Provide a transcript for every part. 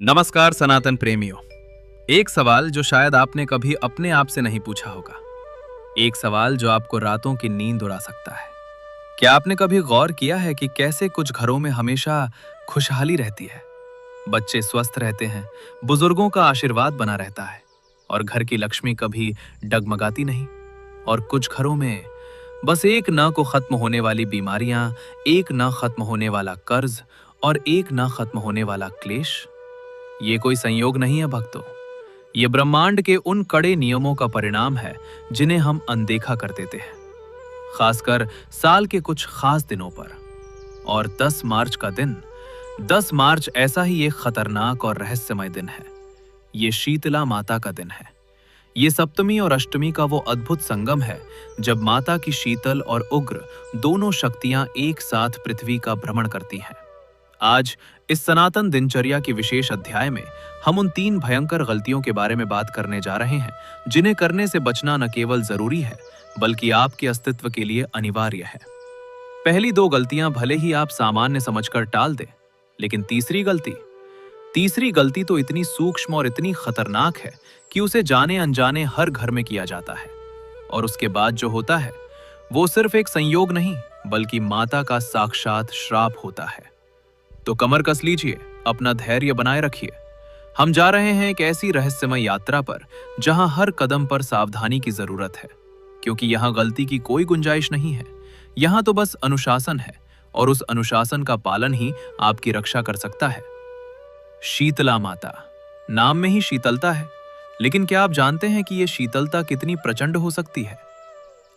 नमस्कार सनातन प्रेमियों। एक सवाल जो शायद आपने कभी अपने आप से नहीं पूछा होगा। एक सवाल जो आपको रातों की नींद उड़ा सकता है। क्या आपने कभी गौर किया है कि कैसे कुछ घरों में हमेशा खुशहाली रहती है, बच्चे स्वस्थ रहते हैं, बुजुर्गों का आशीर्वाद बना रहता है और घर की लक्ष्मी कभी डगमगाती नहीं। और कुछ घरों में बस एक ना को खत्म होने वाली बीमारियां, एक ना खत्म होने वाला कर्ज और एक ना खत्म होने वाला क्लेश। ये कोई संयोग नहीं है भक्तों, ये ब्रह्मांड के उन कड़े नियमों का परिणाम है जिन्हें हम अनदेखा कर देते हैं, खासकर साल के कुछ खास दिनों पर। और 10 मार्च का दिन, 10 मार्च ऐसा ही एक खतरनाक और रहस्यमय दिन है। ये शीतला माता का दिन है। ये सप्तमी और अष्टमी का वो अद्भुत संगम है जब माता की शीतल और उग्र दोनों शक्तियां एक साथ पृथ्वी का भ्रमण करती हैं। आज इस सनातन दिनचर्या की विशेष अध्याय में हम उन 3 भयंकर गलतियों के बारे में बात करने जा रहे हैं जिन्हें करने से बचना न केवल जरूरी है बल्कि आपके अस्तित्व के लिए अनिवार्य है। पहली 2 गलतियां भले ही आप सामान्य समझकर टाल दें, लेकिन तीसरी गलती तो इतनी सूक्ष्म और इतनी खतरनाक है कि उसे जाने अनजाने हर घर में किया जाता है। और उसके बाद जो होता है वो सिर्फ एक संयोग नहीं बल्कि माता का साक्षात श्राप होता है। तो कमर कस लीजिए, अपना धैर्य बनाए रखिए। हम जा रहे हैं एक ऐसी रहस्यमय यात्रा पर जहां हर कदम पर सावधानी की जरूरत है, क्योंकि यहां गलती की कोई गुंजाइश नहीं है। यहां तो बस अनुशासन है और उस अनुशासन का पालन ही आपकी रक्षा कर सकता है। शीतला माता, नाम में ही शीतलता है, लेकिन क्या आप जानते हैं कि यह शीतलता कितनी प्रचंड हो सकती है?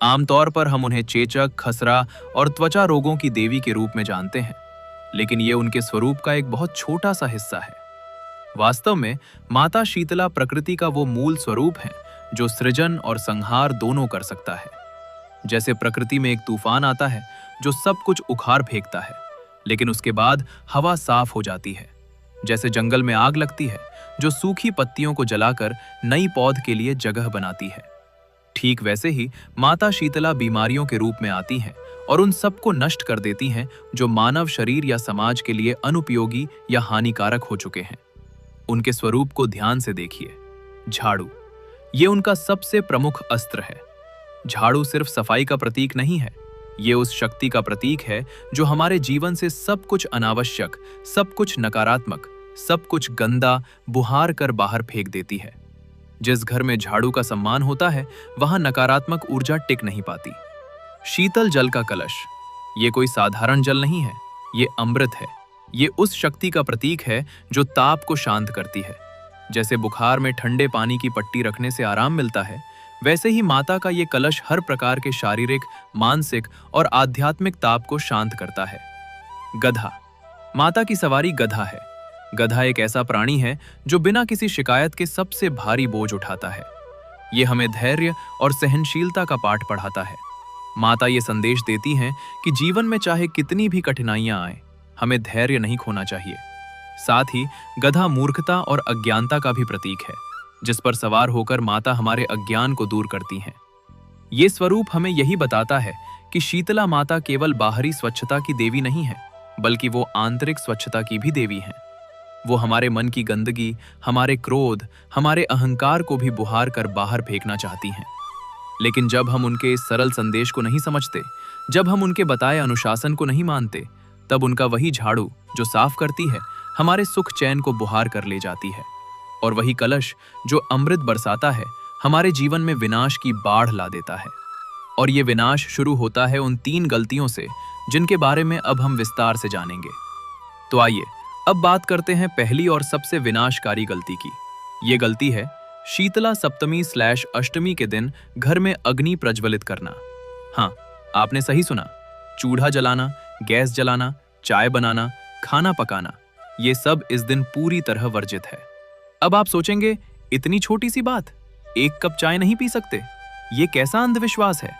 आमतौर पर हम उन्हें चेचक, खसरा और त्वचा रोगों की देवी के रूप में जानते हैं, लेकिन ये उनके स्वरूप का एक बहुत छोटा सा हिस्सा है। वास्तव में माता शीतला प्रकृति का वो मूल स्वरूप है जो सृजन और संहार दोनों कर सकता है। जैसे प्रकृति में एक तूफान आता है जो सब कुछ उखाड़ फेंकता है, लेकिन उसके बाद हवा साफ हो जाती है। जैसे जंगल में आग लगती है जो सूखी पत्तियों को जलाकर नई पौध के लिए जगह बनाती है। ठीक वैसे ही माता शीतला बीमारियों के रूप में आती हैं और उन सबको नष्ट कर देती हैं जो मानव शरीर या समाज के लिए अनुपयोगी या हानिकारक हो चुके हैं। उनके स्वरूप को ध्यान से देखिए। झाड़ू, ये उनका सबसे प्रमुख अस्त्र है। झाड़ू सिर्फ सफाई का प्रतीक नहीं है, ये उस शक्ति का प्रतीक है जो हमारे जीवन से सब कुछ अनावश्यक, सब कुछ नकारात्मक, सब कुछ गंदा बुहार कर बाहर फेंक देती है। जिस घर में झाड़ू का सम्मान होता है वहां नकारात्मक ऊर्जा टिक नहीं पाती। शीतल जल का कलश, ये कोई साधारण जल नहीं है, ये अमृत है। ये उस शक्ति का प्रतीक है जो ताप को शांत करती है। जैसे बुखार में ठंडे पानी की पट्टी रखने से आराम मिलता है, वैसे ही माता का ये कलश हर प्रकार के शारीरिक, मानसिक और आध्यात्मिक ताप को शांत करता है। गधा, माता की सवारी गधा है। गधा एक ऐसा प्राणी है जो बिना किसी शिकायत के सबसे भारी बोझ उठाता है। ये हमें धैर्य और सहनशीलता का पाठ पढ़ाता है। माता ये संदेश देती हैं कि जीवन में चाहे कितनी भी कठिनाइयां आए, हमें धैर्य नहीं खोना चाहिए। साथ ही गधा मूर्खता और अज्ञानता का भी प्रतीक है, जिस पर सवार होकर माता हमारे अज्ञान को दूर करती हैं। ये स्वरूप हमें यही बताता है कि शीतला माता केवल बाहरी स्वच्छता की देवी नहीं है, बल्कि वो आंतरिक स्वच्छता की भी देवी हैं। वो हमारे मन की गंदगी, हमारे क्रोध, हमारे अहंकार को भी बुहार कर बाहर फेंकना चाहती हैं। लेकिन जब हम उनके इस सरल संदेश को नहीं समझते, जब हम उनके बताए अनुशासन को नहीं मानते, तब उनका वही झाड़ू जो साफ करती है हमारे सुख चैन को बुहार कर ले जाती है। और वही कलश जो अमृत बरसाता है हमारे जीवन में विनाश की बाढ़ ला देता है। और ये विनाश शुरू होता है उन 3 गलतियों से जिनके बारे में अब हम विस्तार से जानेंगे। तो आइए अब बात करते हैं पहली और सबसे विनाशकारी गलती की। ये गलती है शीतला सप्तमी/अष्टमी के दिन घर में अग्नि प्रज्वलित करना। हाँ, आपने सही सुना। चूल्हा जलाना, गैस जलाना, चाय बनाना, खाना पकाना, ये सब इस दिन पूरी तरह वर्जित है। अब आप सोचेंगे, इतनी छोटी सी बात, 1 कप चाय नहीं पी सकते? ये कैसा अंधविश्वास है?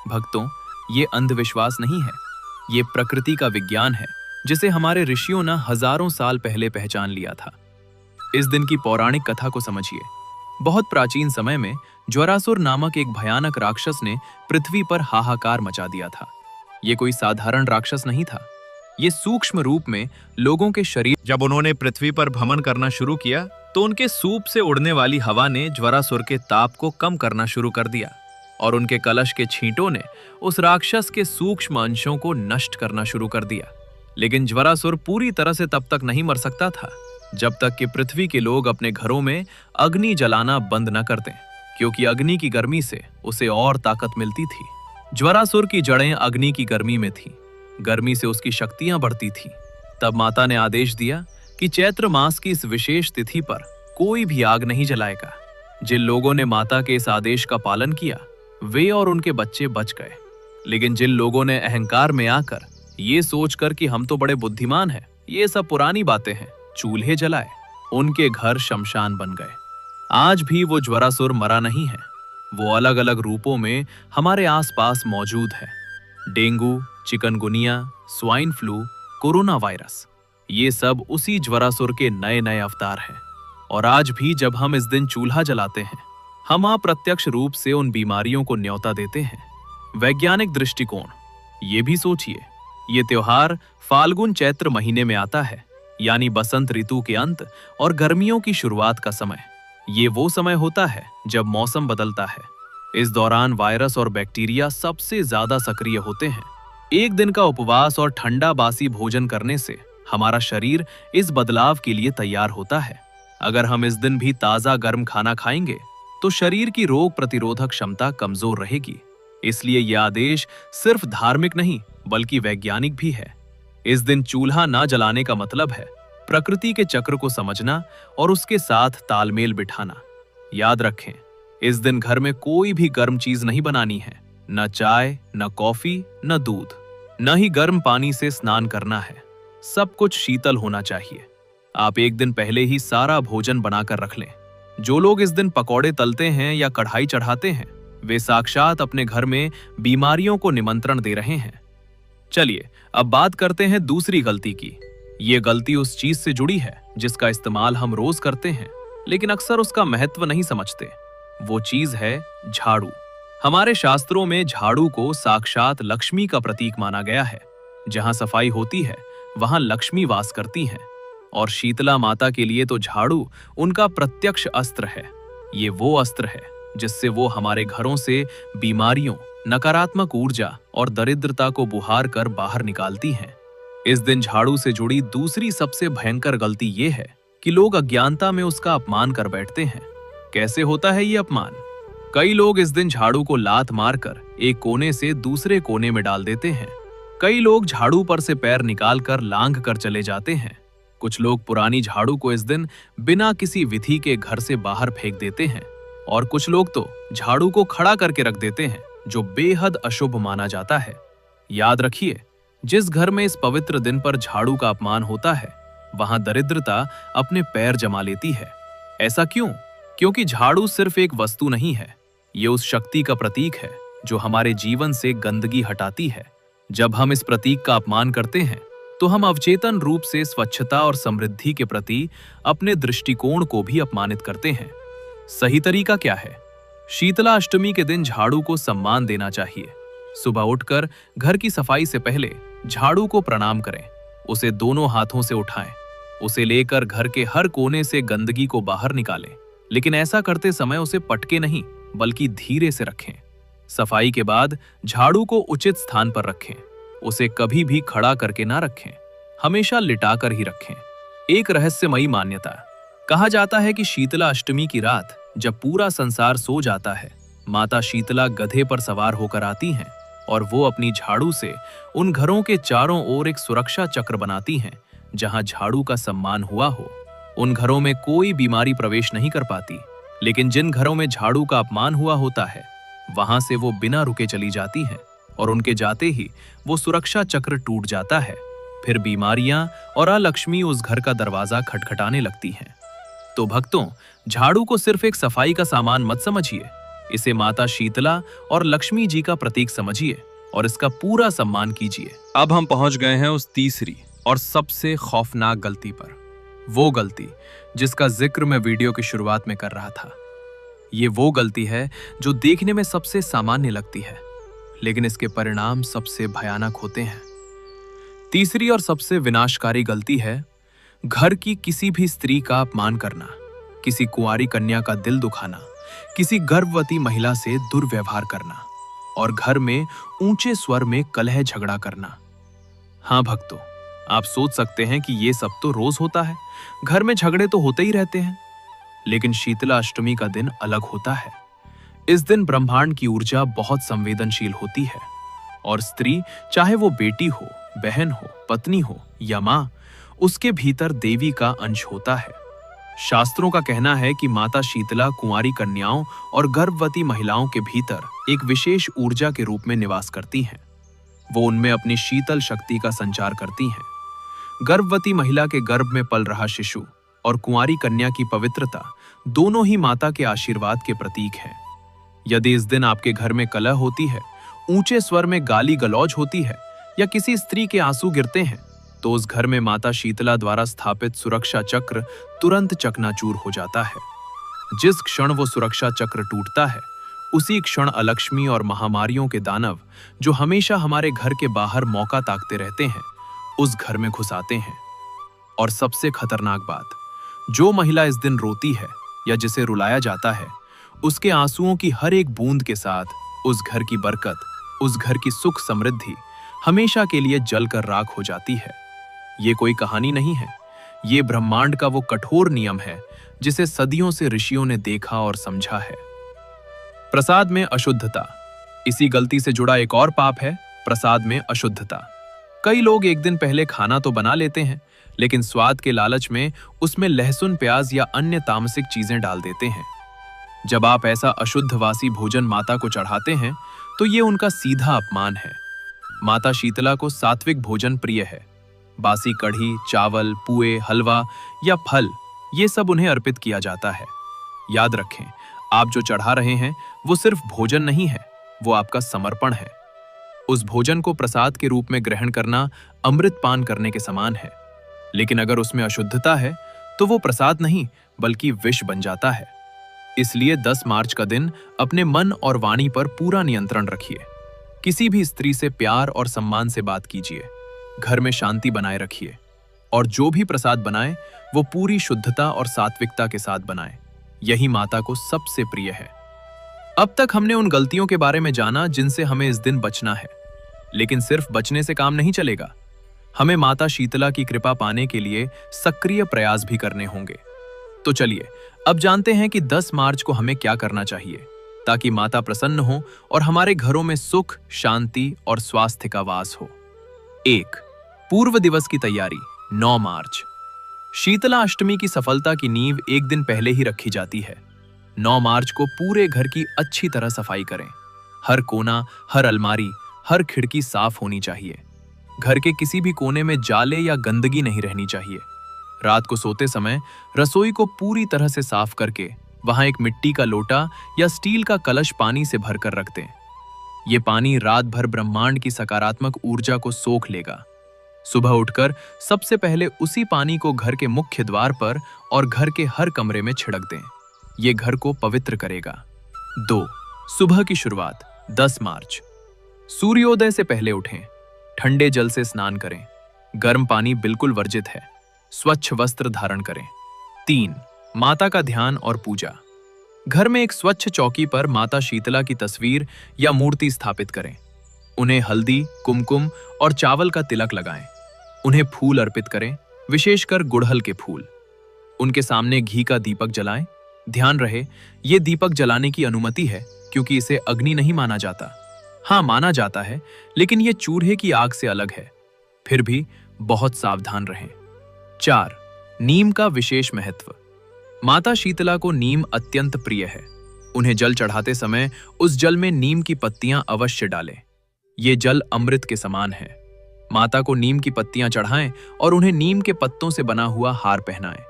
भक्तों, ये अंधविश्वास नहीं है, ये प्रकृति का विज्ञान है जिसे हमारे ऋषियों ने हजारों साल पहले पहचान लिया था। इस दिन की पौराणिक कथा को समझिए। बहुत प्राचीन समय में ज्वरासुर नामक एक भयानक राक्षस ने पृथ्वी पर हाहाकार मचा दिया था। ये कोई साधारण राक्षस नहीं था। ये सूक्ष्म रूप में लोगों के शरीर। जब उन्होंने पृथ्वी पर भ्रमण करना शुरू किया तो उनके सूप से उड़ने वाली हवा ने ज्वरासुर के ताप को कम करना शुरू कर दिया और उनके कलश के छींटों ने उस राक्षस के सूक्ष्म अंशों को नष्ट करना शुरू कर दिया। लेकिन ज्वरासुर पूरी तरह से तब तक नहीं मर सकता था जब तक कि पृथ्वी के लोग अपने घरों में अग्नि जलाना बंद न कर दें, क्योंकि अग्नि की गर्मी से उसे और ताकत मिलती थी। ज्वरासुर की जड़ें अग्नि की गर्मी में थीं, गर्मी से उसकी शक्तियां बढ़ती थीं। तब माता ने आदेश दिया कि चैत्र मास की इस विशेष तिथि पर कोई भी आग नहीं जलाएगा। जिन लोगों ने माता के इस आदेश का पालन किया वे और उनके बच्चे बच गए, लेकिन जिन लोगों ने अहंकार में आकर ये सोचकर कि हम तो बड़े बुद्धिमान हैं, ये सब पुरानी बातें हैं, चूल्हे जलाए, उनके घर शमशान बन गए। आज भी वो ज्वरासुर मरा नहीं है, वो अलग अलग रूपों में हमारे आसपास मौजूद है। Dengue, chikungunya, swine flu, corona virus, ये सब उसी ज्वरासुर के नए नए अवतार हैं। और आज भी जब हम इस दिन चूल्हा जलाते हैं, हम अप्रत्यक्ष रूप से उन बीमारियों को न्योता देते हैं। वैज्ञानिक दृष्टिकोण, ये भी सोचिए, ये त्योहार फाल्गुन चैत्र महीने में आता है, यानी बसंत ऋतु के अंत और गर्मियों की शुरुआत का समय। ये वो समय होता है जब मौसम बदलता है। इस दौरान वायरस और बैक्टीरिया सबसे ज्यादा सक्रिय होते हैं। एक दिन का उपवास और ठंडा बासी भोजन करने से हमारा शरीर इस बदलाव के लिए तैयार होता है। अगर हम इस दिन भी ताजा गर्म खाना खाएंगे तो शरीर की रोग प्रतिरोधक क्षमता कमजोर रहेगी। इसलिए यह आदेश सिर्फ धार्मिक नहीं बल्कि वैज्ञानिक भी है। इस दिन चूल्हा ना जलाने का मतलब है प्रकृति के चक्र को समझना और उसके साथ तालमेल बिठाना। याद रखें, इस दिन घर में कोई भी गर्म चीज नहीं बनानी है, न चाय, न कॉफी, न दूध, न ही गर्म पानी से स्नान करना है। सब कुछ शीतल होना चाहिए। आप एक दिन पहले ही सारा भोजन बनाकर रख लें। जो लोग इस दिन पकौड़े तलते हैं या कढ़ाई चढ़ाते हैं, वे साक्षात अपने घर में बीमारियों को निमंत्रण दे रहे हैं। चलिए अब बात करते हैं दूसरी गलती की। ये गलती उस चीज से जुड़ी है जिसका इस्तेमाल हम रोज करते हैं, लेकिन अक्सर उसका महत्व नहीं समझते। वो चीज है झाड़ू। हमारे शास्त्रों में झाड़ू को साक्षात लक्ष्मी का प्रतीक माना गया है। जहां सफाई होती है वहां लक्ष्मी वास करती हैं, और शीतला माता के लिए तो झाड़ू उनका प्रत्यक्ष अस्त्र है। ये वो अस्त्र है जिससे वो हमारे घरों से बीमारियों, नकारात्मक ऊर्जा और दरिद्रता को बुहार कर बाहर निकालती हैं। इस दिन झाड़ू से जुड़ी दूसरी सबसे भयंकर गलती ये है कि लोग अज्ञानता में उसका अपमान कर बैठते हैं। कैसे होता है ये अपमान? कई लोग इस दिन झाड़ू को लात मारकर एक कोने से दूसरे कोने में डाल देते हैं। कई लोग झाड़ू पर से पैर निकालकर लांघ कर चले जाते हैं। कुछ लोग पुरानी झाड़ू को इस दिन बिना किसी विधि के घर से बाहर फेंक देते हैं, और कुछ लोग तो झाड़ू को खड़ा करके रख देते हैं, जो बेहद अशुभ माना जाता है। याद रखिए, जिस घर में इस पवित्र दिन पर झाड़ू का अपमान होता है, वहां दरिद्रता अपने पैर जमा लेती है। ऐसा क्यों? क्योंकि झाड़ू सिर्फ एक वस्तु नहीं है, ये उस शक्ति का प्रतीक है जो हमारे जीवन से गंदगी हटाती है। जब हम इस प्रतीक का अपमान करते हैं तो हम अवचेतन रूप से स्वच्छता और समृद्धि के प्रति अपने दृष्टिकोण को भी अपमानित करते हैं। सही तरीका क्या है? शीतला अष्टमी के दिन झाड़ू को सम्मान देना चाहिए। सुबह उठकर घर की सफाई से पहले झाड़ू को प्रणाम करें, उसे दोनों हाथों से उठाएं, उसे लेकर घर के हर कोने से गंदगी को बाहर निकालें, लेकिन ऐसा करते समय उसे पटके नहीं बल्कि धीरे से रखें। सफाई के बाद झाड़ू को उचित स्थान पर रखें, उसे कभी भी खड़ा करके ना रखें, हमेशा लिटाकर ही रखें। एक रहस्यमयी मान्यता, कहा जाता है कि शीतला अष्टमी की रात जब पूरा संसार सो जाता है, माता शीतला गधे पर सवार होकर आती हैं और वो अपनी झाड़ू से उन घरों के चारों ओर एक सुरक्षा चक्र बनाती हैं जहां झाड़ू का सम्मान हुआ हो। उन घरों में कोई बीमारी प्रवेश नहीं कर पाती, लेकिन जिन घरों में झाड़ू का अपमान हुआ होता है वहां से वो बिना रुके चली जाती हैं, और उनके जाते ही वो सुरक्षा चक्र टूट जाता है। फिर बीमारियां और अलक्ष्मी उस घर का दरवाजा खटखटाने लगती हैं। तो भक्तों, झाड़ू को सिर्फ एक सफाई का सामान मत समझिए, इसे माता शीतला और लक्ष्मी जी का प्रतीक समझिए और इसका पूरा सम्मान कीजिए। अब हम पहुंच गए हैं उस तीसरी और सबसे खौफनाक गलती पर, वो गलती जिसका जिक्र मैं वीडियो की शुरुआत में कर रहा था। ये वो गलती है जो देखने में सबसे सामान्य लगती है, लेकिन इसके परिणाम सबसे भयानक होते हैं। तीसरी और सबसे विनाशकारी गलती है घर की किसी भी स्त्री का अपमान करना, किसी कुंवारी कन्या का दिल दुखाना, किसी गर्भवती महिला से दुर्व्यवहार करना और घर में ऊंचे स्वर में कलह झगड़ा करना। हाँ भक्तों, आप सोच सकते हैं कि ये सब तो रोज होता है, घर में झगड़े तो होते ही रहते हैं। लेकिन शीतला अष्टमी का दिन अलग होता है। इस दिन ब्रह्मांड की ऊर्जा बहुत संवेदनशील होती है और स्त्री, चाहे वो बेटी हो, बहन हो, पत्नी हो या मां, उसके भीतर देवी का अंश होता है। शास्त्रों का कहना है कि माता शीतला कुंवारी कन्याओं और गर्भवती महिलाओं के भीतर एक विशेष ऊर्जा के रूप में निवास करती हैं। वो उनमें अपनी शीतल शक्ति का संचार करती हैं। गर्भवती महिला के गर्भ में पल रहा शिशु और कुंवारी कन्या की पवित्रता दोनों ही माता के आशीर्वाद के प्रतीक हैं। यदि इस दिन आपके घर में कलह होती है, ऊंचे स्वर में गाली गलौज होती है या किसी स्त्री के आंसू गिरते हैं, तो उस घर में माता शीतला द्वारा स्थापित सुरक्षा चक्र तुरंत चकनाचूर हो जाता है। जिस क्षण वो सुरक्षा चक्र टूटता है, उसी क्षण अलक्ष्मी और महामारियों के दानव, जो हमेशा हमारे घर के बाहर मौका ताकते रहते हैं, उस घर में घुस आते हैं। और सबसे खतरनाक बात, जो महिला इस दिन रोती है या जिसे रुलाया जाता है, उसके आंसुओं की हर एक बूंद के साथ उस घर की बरकत, उस घर की सुख समृद्धि हमेशा के लिए जलकर राख हो जाती है। ये कोई कहानी नहीं है, ये ब्रह्मांड का वो कठोर नियम है जिसे सदियों से ऋषियों ने देखा और समझा है। प्रसाद में अशुद्धता। इसी गलती से जुड़ा एक और पाप है प्रसाद में अशुद्धता। कई लोग एक दिन पहले खाना तो बना लेते हैं, लेकिन स्वाद के लालच में उसमें लहसुन, प्याज या अन्य तामसिक चीजें डाल देते हैं। जब आप ऐसा अशुद्ध वासी भोजन माता को चढ़ाते हैं, तो ये उनका सीधा अपमान है। माता शीतला को सात्विक भोजन प्रिय है। बासी कढ़ी, चावल, पुए, हलवा या फल, ये सब उन्हें अर्पित किया जाता है। याद रखें, आप जो चढ़ा रहे हैं वो सिर्फ भोजन नहीं है, वो आपका समर्पण है। उस भोजन को प्रसाद के रूप में ग्रहण करना अमृत पान करने के समान है। लेकिन अगर उसमें अशुद्धता है, तो वो प्रसाद नहीं बल्कि विष बन जाता है। इसलिए 10 मार्च का दिन अपने मन और वाणी पर पूरा नियंत्रण रखिए। किसी भी स्त्री से प्यार और सम्मान से बात कीजिए। घर में शांति बनाए रखिए और जो भी प्रसाद बनाए वो पूरी शुद्धता और सात्विकता के साथ बनाए। यही माता को सबसे प्रिय है। अब तक हमने उन गलतियों के बारे में जाना जिनसे हमें इस दिन बचना है, लेकिन सिर्फ बचने से काम नहीं चलेगा। हमें माता शीतला की कृपा पाने के लिए सक्रिय प्रयास भी करने होंगे। तो चलिए अब जानते हैं कि 10 मार्च को हमें क्या करना चाहिए ताकि माता प्रसन्न हो और हमारे घरों में सुख, शांति और स्वास्थ्य का वास हो। 1. पूर्व दिवस की तैयारी। 9 मार्च। शीतला अष्टमी की सफलता की नींव एक दिन पहले ही रखी जाती है। 9 मार्च को पूरे घर की अच्छी तरह सफाई करें। हर कोना, हर अलमारी, हर खिड़की साफ होनी चाहिए। घर के किसी भी कोने में जाले या गंदगी नहीं रहनी चाहिए। रात को सोते समय रसोई को पूरी तरह से साफ करके वहां एक मिट्टी का लोटा या स्टील का कलश पानी से भरकर रख दें। ये पानी रात भर ब्रह्मांड की सकारात्मक ऊर्जा को सोख लेगा। सुबह उठकर सबसे पहले उसी पानी को घर के मुख्य द्वार पर और घर के हर कमरे में छिड़क दें। ये घर को पवित्र करेगा। 2. सुबह की शुरुआत। 10 मार्च। सूर्योदय से पहले उठें। ठंडे जल से स्नान करें। गर्म पानी बिल्कुल वर्जित है। स्वच्छ वस्त्र धारण करें। 3. माता का ध्यान और पूजा। घर में एक स्वच्छ चौकी पर माता शीतला की तस्वीर या मूर्ति स्थापित करें। उन्हें हल्दी, कुमकुम और चावल का तिलक लगाएं। उन्हें फूल अर्पित करें, विशेषकर गुड़हल के फूल। उनके सामने घी का दीपक जलाएं। ध्यान रहे, ये दीपक जलाने की अनुमति है क्योंकि इसे अग्नि नहीं माना जाता। हाँ, माना जाता है, लेकिन ये चूल्हे की आग से अलग है। फिर भी बहुत सावधान रहें। 4. नीम का विशेष महत्व। माता शीतला को नीम अत्यंत प्रिय है। उन्हें जल चढ़ाते समय उस जल में नीम की पत्तियां अवश्य डालें। ये जल अमृत के समान है। माता को नीम की पत्तियां चढ़ाएं और उन्हें नीम के पत्तों से बना हुआ हार पहनाएं।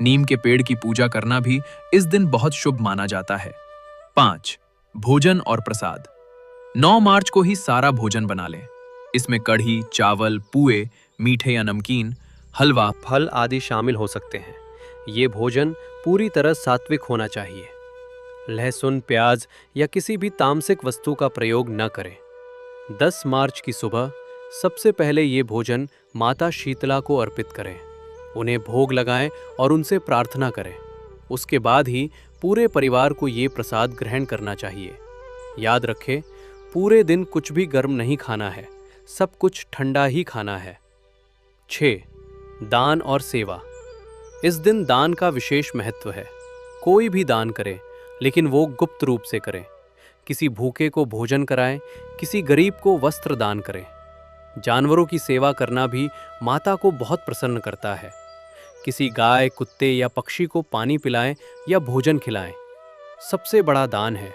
नीम के पेड़ की पूजा करना भी इस दिन बहुत शुभ माना जाता है। 5. भोजन और प्रसाद। 9 मार्च को ही सारा भोजन बना लें। इसमें कढ़ी, चावल, पुए, मीठे या नमकीन, हलवा, फल आदि शामिल हो सकते हैं। ये भोजन पूरी तरह सात्विक होना चाहिए। लहसुन, प्याज या किसी भी तामसिक वस्तु का प्रयोग न करें। 10 मार्च की सुबह सबसे पहले ये भोजन माता शीतला को अर्पित करें, उन्हें भोग लगाएं और उनसे प्रार्थना करें। उसके बाद ही पूरे परिवार को ये प्रसाद ग्रहण करना चाहिए। याद रखें, पूरे दिन कुछ भी गर्म नहीं खाना है, सब कुछ ठंडा ही खाना है। 6. दान और सेवा। इस दिन दान का विशेष महत्व है। कोई भी दान करे, लेकिन वो गुप्त रूप से करें। किसी भूखे को भोजन कराएं, किसी गरीब को वस्त्र दान करें। जानवरों की सेवा करना भी माता को बहुत प्रसन्न करता है। किसी गाय, कुत्ते या पक्षी को पानी पिलाएं या भोजन खिलाएं। सबसे बड़ा दान है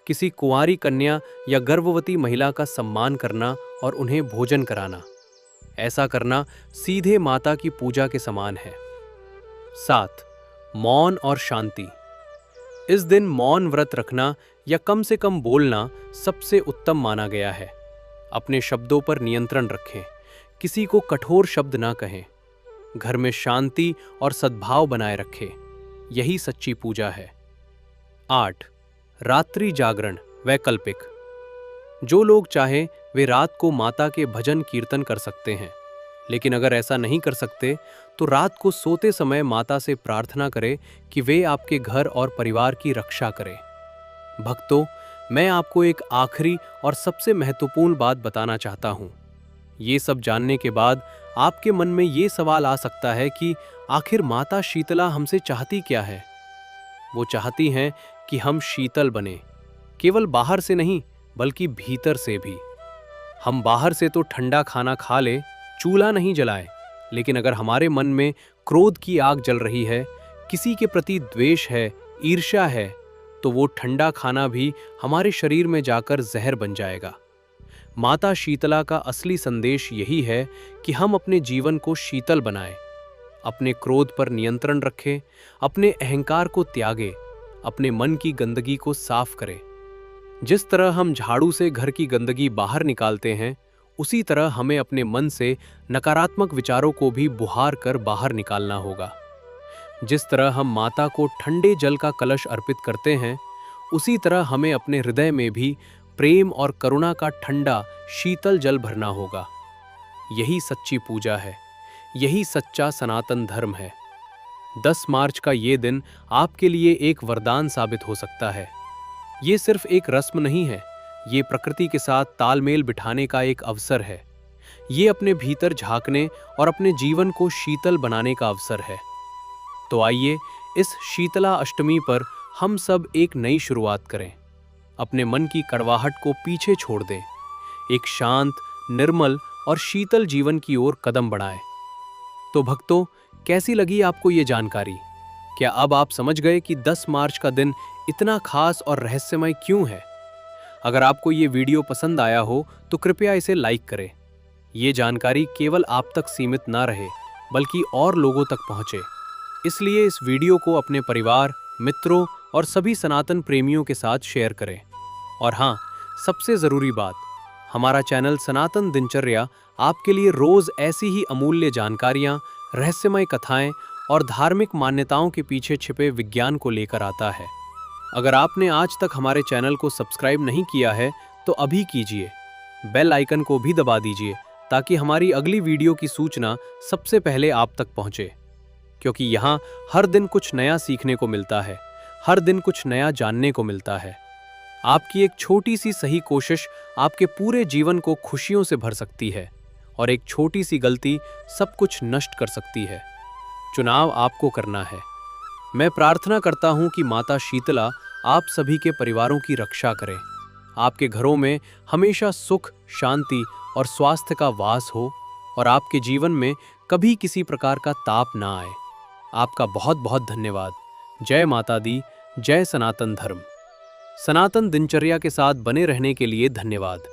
किसी कुंवारी कन्या या गर्भवती महिला का सम्मान करना और उन्हें भोजन कराना। ऐसा करना सीधे माता की पूजा के समान है। 7. मौन और शांति। इस दिन मौन व्रत रखना या कम से कम बोलना सबसे उत्तम माना गया है। अपने शब्दों पर नियंत्रण रखें, किसी को कठोर शब्द ना कहें। घर में शांति और सद्भाव बनाए रखें, यही सच्ची पूजा है। 8. रात्रि जागरण वैकल्पिक। जो लोग चाहें वे रात को माता के भजन कीर्तन कर सकते हैं, लेकिन अगर ऐसा नहीं कर सकते तो रात को सोते समय माता से प्रार्थना करें कि वे आपके घर और परिवार की रक्षा करें। भक्तों, मैं आपको एक आखिरी और सबसे महत्वपूर्ण बात बताना चाहता हूँ। ये सब जानने के बाद आपके मन में ये सवाल आ सकता है कि आखिर माता शीतला हमसे चाहती क्या है? वो चाहती हैं कि हम शीतल बने, केवल बाहर से नहीं बल्कि भीतर से भी। हम बाहर से तो ठंडा खाना खा ले, चूल्हा नहीं जलाए, लेकिन अगर हमारे मन में क्रोध की आग जल रही है, किसी के प्रति द्वेष है, ईर्ष्या है, तो वो ठंडा खाना भी हमारे शरीर में जाकर जहर बन जाएगा। माता शीतला का असली संदेश यही है कि हम अपने जीवन को शीतल बनाएं, अपने क्रोध पर नियंत्रण रखें, अपने अहंकार को त्यागें, अपने मन की गंदगी को साफ करें। जिस तरह हम झाड़ू से घर की गंदगी बाहर निकालते हैं, उसी तरह हमें अपने मन से नकारात्मक विचारों को भी बुहार कर बाहर निकालना होगा। जिस तरह हम माता को ठंडे जल का कलश अर्पित करते हैं, उसी तरह हमें अपने हृदय में भी प्रेम और करुणा का ठंडा शीतल जल भरना होगा। यही सच्ची पूजा है, यही सच्चा सनातन धर्म है। 10 मार्च का ये दिन आपके लिए एक वरदान साबित हो सकता है। ये सिर्फ एक रस्म नहीं है, ये प्रकृति के साथ तालमेल बिठाने का एक अवसर है। ये अपने भीतर झांकने और अपने जीवन को शीतल बनाने का अवसर है। तो आइए इस शीतला अष्टमी पर हम सब एक नई शुरुआत करें। अपने मन की कड़वाहट को पीछे छोड़ दें, एक शांत, निर्मल और शीतल जीवन की ओर कदम बढ़ाएं। तो भक्तों, कैसी लगी आपको ये जानकारी? क्या अब आप समझ गए कि 10 मार्च का दिन इतना खास और रहस्यमय क्यों है? अगर आपको ये वीडियो पसंद आया हो तो कृपया इसे लाइक करें। ये जानकारी केवल आप तक सीमित ना रहे, बल्कि और लोगों तक पहुंचे। इसलिए इस वीडियो को अपने परिवार, मित्रों और सभी सनातन प्रेमियों के साथ शेयर करें। और हाँ, सबसे ज़रूरी बात, हमारा चैनल सनातन दिनचर्या आपके लिए रोज़ ऐसी ही अमूल्य जानकारियाँ, रहस्यमय कथाएं और धार्मिक मान्यताओं के पीछे छिपे विज्ञान को लेकर आता है। अगर आपने आज तक हमारे चैनल को सब्सक्राइब नहीं किया है तो अभी कीजिए। बेल आइकन को भी दबा दीजिए ताकि हमारी अगली वीडियो की सूचना सबसे पहले आप तक पहुंचे। क्योंकि यहाँ हर दिन कुछ नया सीखने को मिलता है, हर दिन कुछ नया जानने को मिलता है। आपकी एक छोटी सी सही कोशिश आपके पूरे जीवन को खुशियों से भर सकती है, और एक छोटी सी गलती सब कुछ नष्ट कर सकती है। चुनाव आपको करना है। मैं प्रार्थना करता हूँ कि माता शीतला आप सभी के परिवारों की रक्षा करें, आपके घरों में हमेशा सुख, शांति और स्वास्थ्य का वास हो, और आपके जीवन में कभी किसी प्रकार का ताप ना आए। आपका बहुत बहुत धन्यवाद। जय माता दी, जय सनातन धर्म। सनातन दिनचर्या के साथ बने रहने के लिए धन्यवाद।